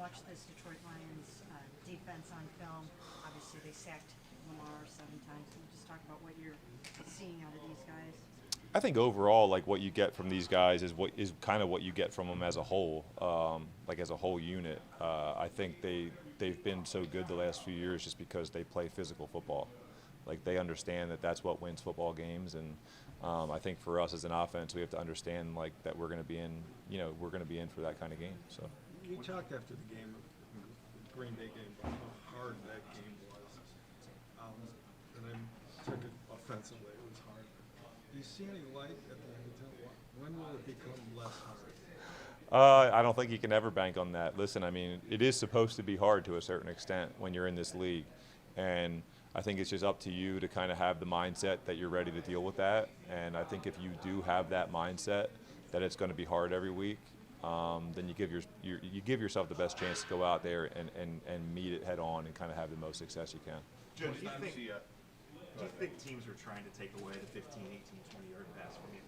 watched this Detroit Lions defense on film. Obviously, they sacked Lamar 7 times. Can you just talk about what you're seeing out of these guys? I think overall, like what you get from these guys is kind of what you get from them as a whole, like as a whole unit. I think they've been so good the last few years just because they play physical football. Like they understand that that's what wins football games, and I think for us as an offense, we have to understand like that we're going to be in, we're going to be in for that kind of game. So. You talked after the game, the Green Bay game, about how hard that game was, and I took it offensively. It was hard. Do you see any light at the end of the tunnel? When will it become less hard? I don't think you can ever bank on that. Listen, I mean, it is supposed to be hard to a certain extent when you're in this league, and I think it's just up to you to kind of have the mindset that you're ready to deal with that. And I think if you do have that mindset that it's going to be hard every week, then you give yourself the best chance to go out there and meet it head on and kind of have the most success you can. Joe, do you think teams are trying to take away the 15, 18, 20-yard pass from you?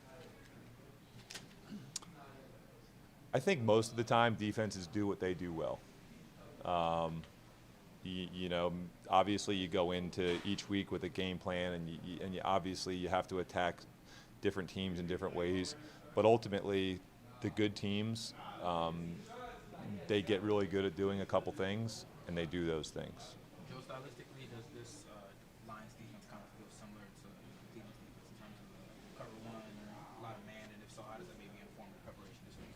I think most of the time defenses do what they do well. Obviously you go into each week with a game plan, and obviously you have to attack different teams in different ways. But ultimately, the good teams, they get really good at doing a couple things, and they do those things. Joe, stylistically, does this Lions defense kind of feel similar to the Eagles defense in terms of cover one and a lot of man? And if so, how does that maybe inform the preparation this week?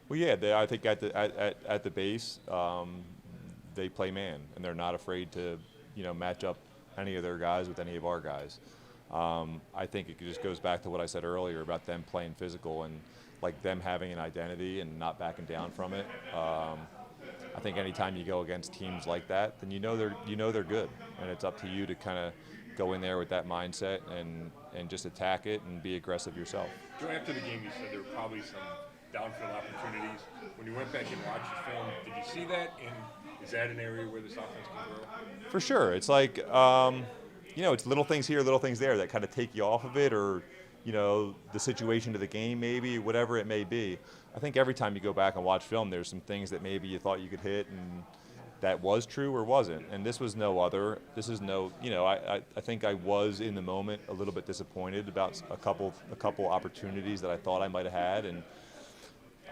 Well, yeah, I think at the base, they play man, and they're not afraid to, match up any of their guys with any of our guys. I think it just goes back to what I said earlier about them playing physical and like them having an identity and not backing down from it. I think anytime you go against teams like that, then they're good, and it's up to you to kind of go in there with that mindset and just attack it and be aggressive yourself. Joe, after the game, you said there were probably some downfield opportunities. When you went back and watched the film, did you see that? And is that an area where this offense can grow? For sure. It's like, it's little things here, little things there that kind of take you off of it, or, the situation of the game maybe, whatever it may be. I think every time you go back and watch film, there's some things that maybe you thought you could hit and that was true or wasn't. And this was no other. This is no, I think I was in the moment a little bit disappointed about a couple opportunities that I thought I might have had. And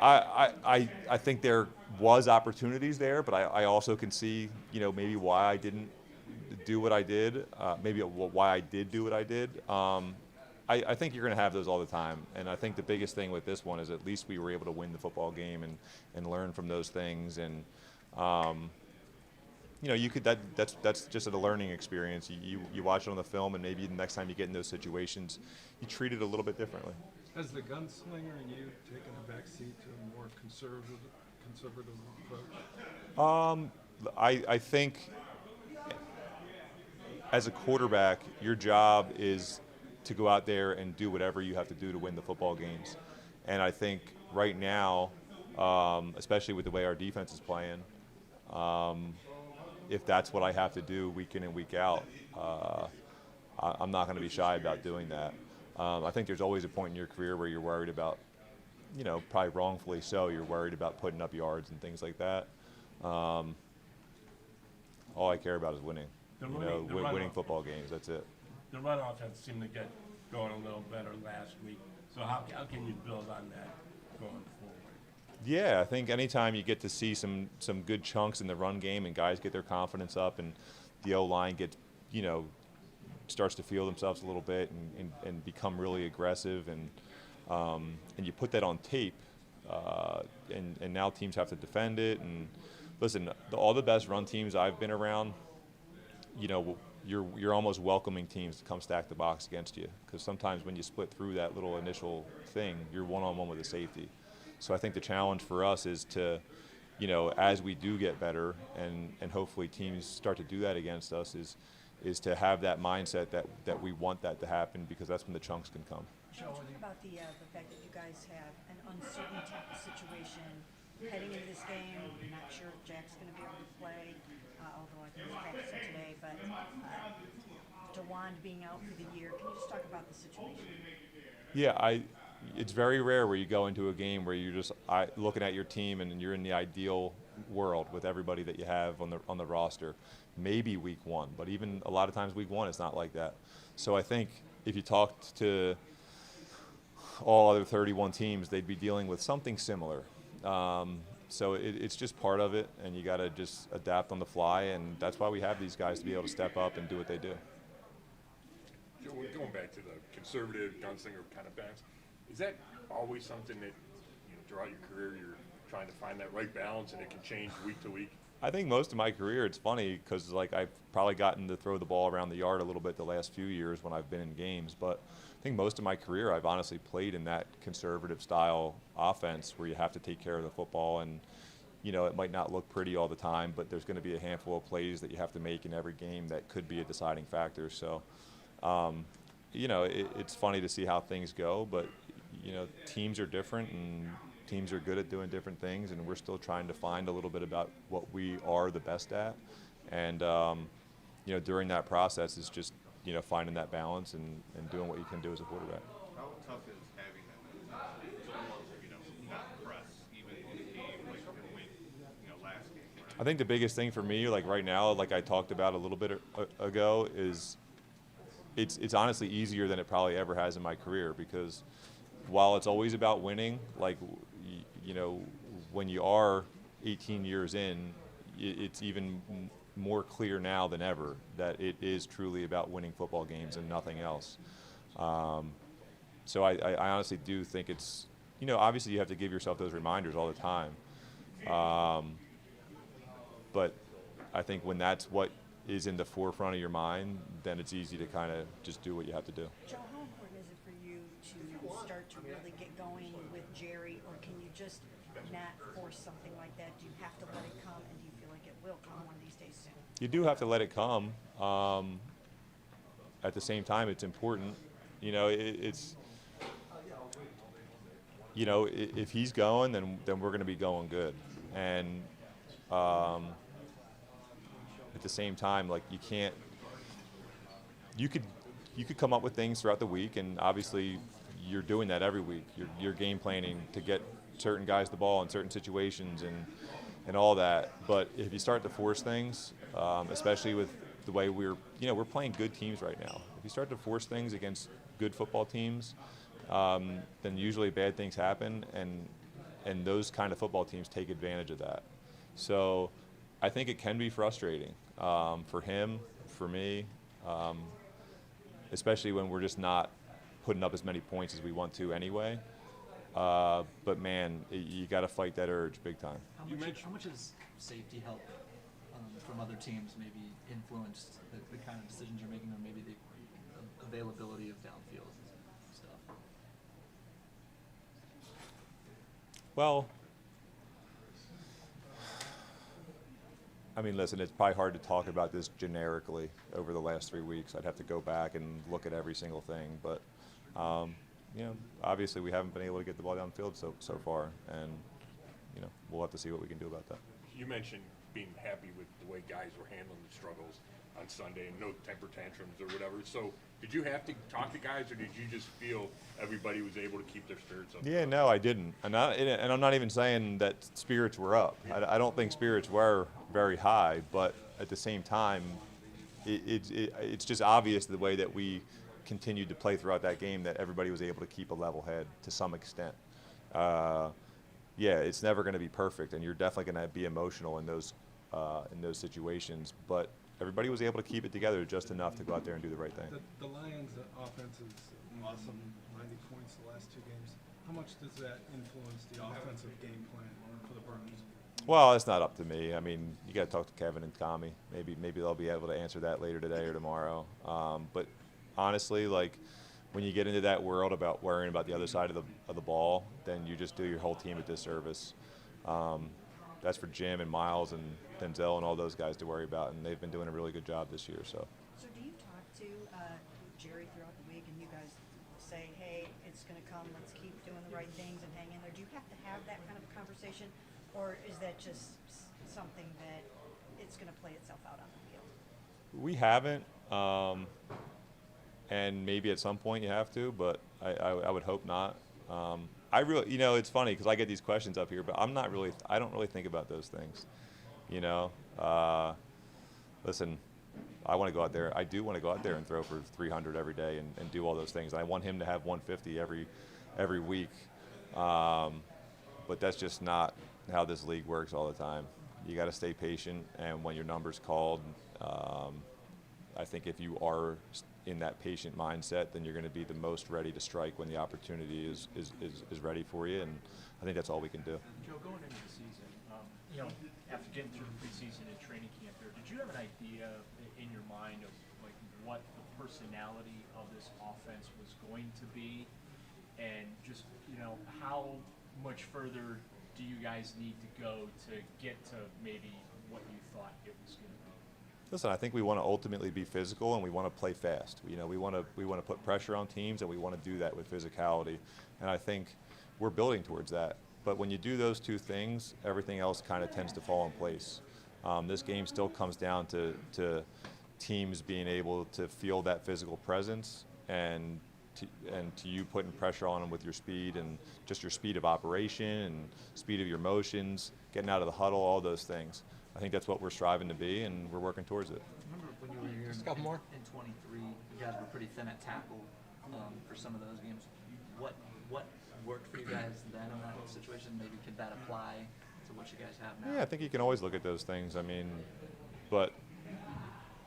I think there was opportunities there, but I also can see, maybe why I didn't do what I did, maybe why I did do what I did. I think you're going to have those all the time, and I think the biggest thing with this one is at least we were able to win the football game and learn from those things, and that's just a learning experience. You watch it on the film, and maybe the next time you get in those situations, you treat it a little bit differently. Has the gunslinger in you taken a back seat to a more conservative approach? I think as a quarterback, your job is to go out there and do whatever you have to do to win the football games. And I think right now, especially with the way our defense is playing, if that's what I have to do week in and week out, I'm not going to be shy about doing that. I think there's always a point in your career where you're worried about, probably wrongfully so, you're worried about putting up yards and things like that. All I care about is winning. Winning football games. That's it. The run offense seemed to get going a little better last week. So how can you build on that going forward? Yeah, I think anytime you get to see some good chunks in the run game and guys get their confidence up and the O-line gets, starts to feel themselves a little bit and become really aggressive and you put that on tape and now teams have to defend it. And listen, all the best run teams I've been around, you're almost welcoming teams to come stack the box against you, because sometimes when you split through that little initial thing, you're one-on-one with a safety. So I think the challenge for us is to, as we do get better and hopefully teams start to do that against us, is to have that mindset that we want that to happen, because that's when the chunks can come. Joe, talk about the fact that you guys have an uncertain type of situation heading into this game. I'm not sure if Jack's going to be able to play, although I think he's practicing today, but DeWand being out for the year. Can you just talk about the situation? Yeah, it's very rare where you go into a game where you're just looking at your team and you're in the ideal world with everybody that you have on the roster. Maybe week 1, but even a lot of times week 1 it's not like that. So I think if you talked to all other 31 teams, they'd be dealing with something similar. So it's just part of it, and you got to just adapt on the fly, and that's why we have these guys to be able to step up and do what they do. Joe, going back to the conservative gunslinger kind of balance, is that always something that, throughout your career you're trying to find that right balance, and it can change week to week? I think most of my career, it's funny because like I've probably gotten to throw the ball around the yard a little bit the last few years when I've been in games, but I think most of my career I've honestly played in that conservative style offense where you have to take care of the football, and it might not look pretty all the time, but there's going to be a handful of plays that you have to make in every game that could be a deciding factor. So it's funny to see how things go, but teams are different and teams are good at doing different things, and we're still trying to find a little bit about what we are the best at, and during that process is just finding that balance and doing what you can do as a quarterback. How tough is having that mentality to almost, not press even in a game like your week, last game? Right? I think the biggest thing for me, like right now, like I talked about a little bit ago, is it's honestly easier than it probably ever has in my career, because while it's always about winning, like when you are 18 years in, it's even more clear now than ever that it is truly about winning football games and nothing else. So I honestly do think it's, obviously you have to give yourself those reminders all the time. But I think when that's what is in the forefront of your mind, then it's easy to kind of just do what you have to do. Joe, how important is it for you to start to really get going with Jerry, or can you just not force something like that? Do you have to let it come, and do you feel like it will come one of these days soon? You do have to let it come. At the same time, it's important. If he's going, then we're going to be going good. And at the same time, like you could come up with things throughout the week, and obviously you're doing that every week. You're game planning to get certain guys the ball in certain situations and all that. But if you start to force things, especially with the way we're playing good teams right now. If you start to force things against good football teams, then usually bad things happen, and those kind of football teams take advantage of that. So I think it can be frustrating for him, for me, especially when we're just not putting up as many points as we want to anyway. But man, you got to fight that urge big time. How much has safety help from other teams maybe influenced the kind of decisions you're making, or maybe the availability of downfield stuff? Well, I mean, listen, it's probably hard to talk about this generically over the last 3 weeks. I'd have to go back and look at every single thing. But, obviously we haven't been able to get the ball downfield so far. And, we'll have to see what we can do about that. You mentioned being happy with the way guys were handling the struggles on Sunday and no temper tantrums or whatever. So did you have to talk to guys, or did you just feel everybody was able to keep their spirits up? Yeah, no, I didn't. And I'm not even saying that spirits were up. I don't think spirits were very high, but at the same time, it's just obvious the way that we continued to play throughout that game that everybody was able to keep a level head to some extent. Yeah, it's never going to be perfect, and you're definitely going to be emotional in those situations, but everybody was able to keep it together just enough to go out there and do the right thing. The Lions' offense is awesome, 90 points the last 2 games. How much does that influence the offensive game plan for the Browns? Well, it's not up to me. I mean, you got to talk to Kevin and Tommy. Maybe they'll be able to answer that later today or tomorrow. But honestly, like, when you get into that world about worrying about the other side of the ball, then you just do your whole team a disservice. That's for Jim and Miles and Denzel and all those guys to worry about, and they've been doing a really good job this year. So do you talk to Jerry throughout the week, and you guys say, hey, it's going to come, let's keep doing the right things and hang in there? Do you have to have that kind of a conversation, or is that just something that it's going to play itself out on the field? we haven't, and maybe at some point you have to, but I would hope not. I really, you know, it's funny because I get these questions up here, but I don't really think about those things. You know, listen, I want to go out there. I do want to go out there and throw for 300 every day and do all those things. I want him to have 150 every week. But that's just not how this league works all the time. You got to stay patient, and when your number's called, I think if you are in that patient mindset, then you're going to be the most ready to strike when the opportunity is ready for you, and I think that's all we can do. Joe, going into the season, you know, after getting through the preseason and training camp there, did you have an idea in your mind of like what the personality of this offense was going to be, and just, you know, how much further do you guys need to go to get to maybe what you thought it was going to be? Listen, I think we want to ultimately be physical, and we want to play fast. You know, we want to put pressure on teams, and we want to do that with physicality. And I think we're building towards that. But when you do those two things, everything else kind of tends to fall in place. This game still comes down to teams being able to feel that physical presence, and to you putting pressure on them with your speed and just your speed of operation and speed of your motions, getting out of the huddle, all those things. I think that's what we're striving to be, and we're working towards it. Remember when you were here Just a couple more. in 23, you guys were pretty thin at tackle for some of those games. What worked for you guys then in that situation? Maybe could that apply to what you guys have now? Yeah, I think you can always look at those things. I mean, but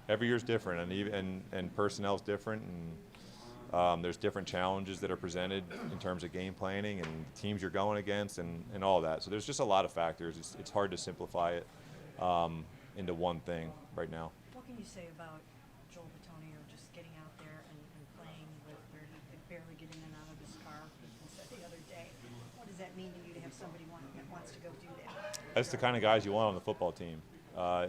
every year's different, and personnel's different, and there's different challenges that are presented in terms of game planning and teams you're going against and all that. So there's just a lot of factors. It's hard to simplify it into one thing right now. What can you say about Joel Bitonio just getting out there and playing with where he could barely get in and out of his car, people said the other day? What does that mean to you to have somebody that wants to go do that? That's the kind of guys you want on the football team.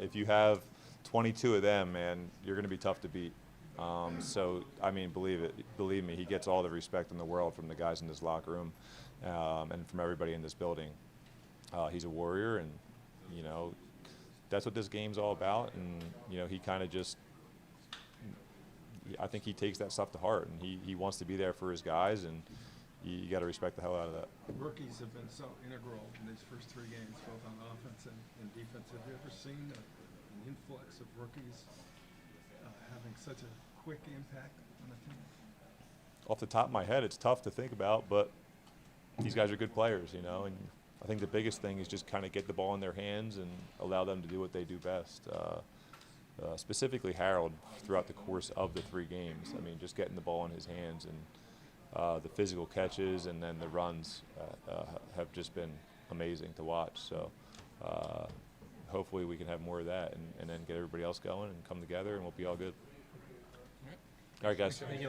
If you have 22 of them, man, you're going to be tough to beat. So, I mean, believe me, he gets all the respect in the world from the guys in this locker room and from everybody in this building. He's a warrior, and, you know, that's what this game's all about. And, you know, he kind of just, I think he takes that stuff to heart, and he wants to be there for his guys, and you got to respect the hell out of that. Rookies have been so integral in these first 3 games, both on offense and defense. Have you ever seen an influx of rookies having such a quick impact on the team? Off the top of my head, it's tough to think about, but these guys are good players, you know, and I think the biggest thing is just kind of get the ball in their hands and allow them to do what they do best. Specifically Harold, throughout the course of the 3 games, I mean, just getting the ball in his hands, and the physical catches and then the runs have just been amazing to watch. So hopefully we can have more of that, and then get everybody else going and come together, and we'll be all good. All right, guys. Thank you.